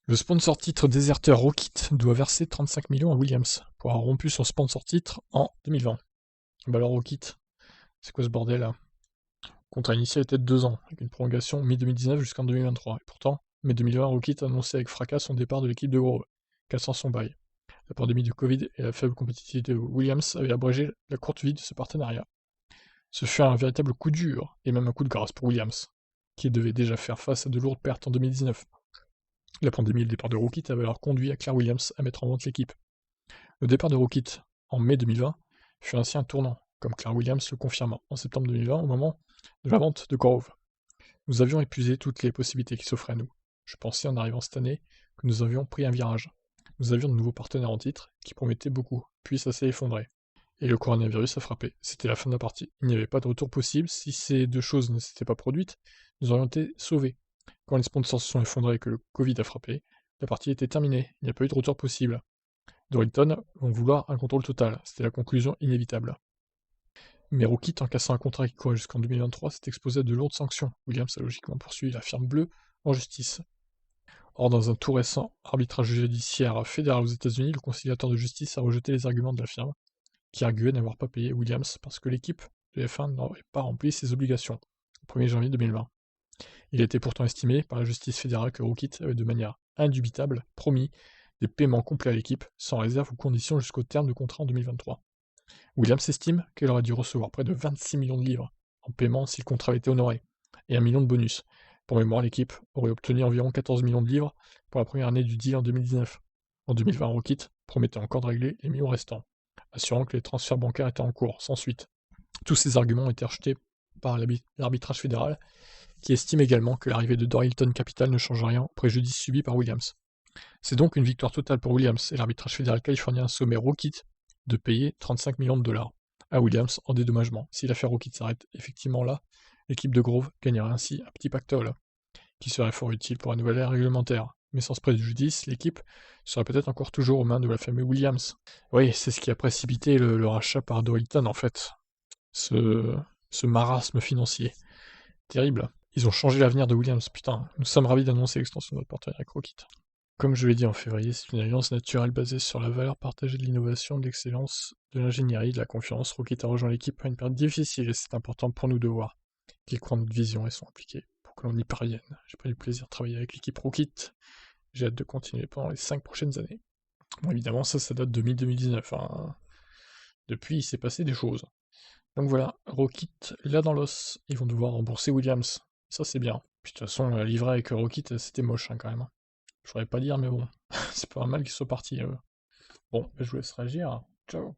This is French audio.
Le sponsor titre déserteur Rockit doit verser 35 millions à Williams pour avoir rompu son sponsor titre en 2020. Bah alors Rockit, c'est quoi ce bordel là? Le contrat initial était de 2 ans, avec une prolongation mi-2019 jusqu'en 2023. Et pourtant, mai 2020, Rockit a annoncé avec fracas son départ de l'équipe de Grove, cassant son bail. La pandémie du Covid et la faible compétitivité de Williams avaient abrégé la courte vie de ce partenariat. Ce fut un véritable coup dur, et même un coup de grâce pour Williams, qui devait déjà faire face à de lourdes pertes en 2019. La pandémie et le départ de Rockit avaient alors conduit à Claire Williams à mettre en vente l'équipe. Le départ de Rockit en mai 2020 fut ainsi un tournant, comme Claire Williams le confirma en septembre 2020 au moment de la vente de Grove. Nous avions épuisé toutes les possibilités qui s'offraient à nous. Je pensais en arrivant cette année que nous avions pris un virage. Nous avions de nouveaux partenaires en titre qui promettaient beaucoup, puis ça s'est effondré. Et le coronavirus a frappé. C'était la fin de la partie. Il n'y avait pas de retour possible. Si ces deux choses ne s'étaient pas produites, nous aurions été sauvés. Quand les sponsors se sont effondrés et que le Covid a frappé, la partie était terminée. Il n'y a pas eu de retour possible. Dorilton vont vouloir un contrôle total. C'était la conclusion inévitable. Mais Rockit, en cassant un contrat qui courait jusqu'en 2023, s'est exposé à de lourdes sanctions. Williams a logiquement poursuivi la firme bleue en justice. Or, dans un tout récent arbitrage judiciaire fédéral aux États-Unis, le conciliateur de justice a rejeté les arguments de la firme, qui arguait n'avoir pas payé Williams parce que l'équipe de F1 n'aurait pas rempli ses obligations au 1er janvier 2020. Il a été pourtant estimé par la justice fédérale que Rockit avait de manière indubitable promis des paiements complets à l'équipe, sans réserve ou condition jusqu'au terme du contrat en 2023. Williams estime qu'elle aurait dû recevoir près de 26 millions de livres en paiement si le contrat avait été honoré, et 1 million de bonus. Pour mémoire, l'équipe aurait obtenu environ 14 millions de livres pour la première année du deal en 2019. En 2020, Rockit promettait encore de régler les millions restants, assurant que les transferts bancaires étaient en cours, sans suite. Tous ces arguments ont été rejetés par l'arbitrage fédéral, qui estime également que l'arrivée de Dorilton Capital ne change rien au préjudice subi par Williams. C'est donc une victoire totale pour Williams, et l'arbitrage fédéral californien sommet Rockit de payer 35 millions de dollars à Williams en dédommagement. Si l'affaire Rockit s'arrête effectivement là, l'équipe de Grove gagnerait ainsi un petit pactole, qui serait fort utile pour la nouvelle ère réglementaire. Mais sans ce préjudice, l'équipe serait peut-être encore toujours aux mains de la famille Williams. Oui, c'est ce qui a précipité le rachat par Dorilton en fait. Ce, ce marasme financier. Terrible. Ils ont changé l'avenir de Williams, putain. Nous sommes ravis d'annoncer l'extension de notre partenariat avec Rockit. Comme je l'ai dit en février, c'est une alliance naturelle basée sur la valeur partagée de l'innovation, de l'excellence, de l'ingénierie, de la confiance. Rockit a rejoint l'équipe à une période difficile et c'est important pour nous de voir qu'ils croient en notre vision et sont impliqués pour que l'on y parvienne. J'ai pris du plaisir de travailler avec l'équipe Rockit. J'ai hâte de continuer pendant les 5 prochaines années. Bon, évidemment, ça date de mi-2019. Hein. Depuis, il s'est passé des choses. Donc voilà, Rockit, là dans l'os, ils vont devoir rembourser Williams. Ça, c'est bien. Puis de toute façon, livrer avec Rockit, c'était moche hein, quand même. Je pourrais pas dire, mais bon, c'est pas mal qu'ils soient partis. Bon, je vous laisse réagir. Ciao.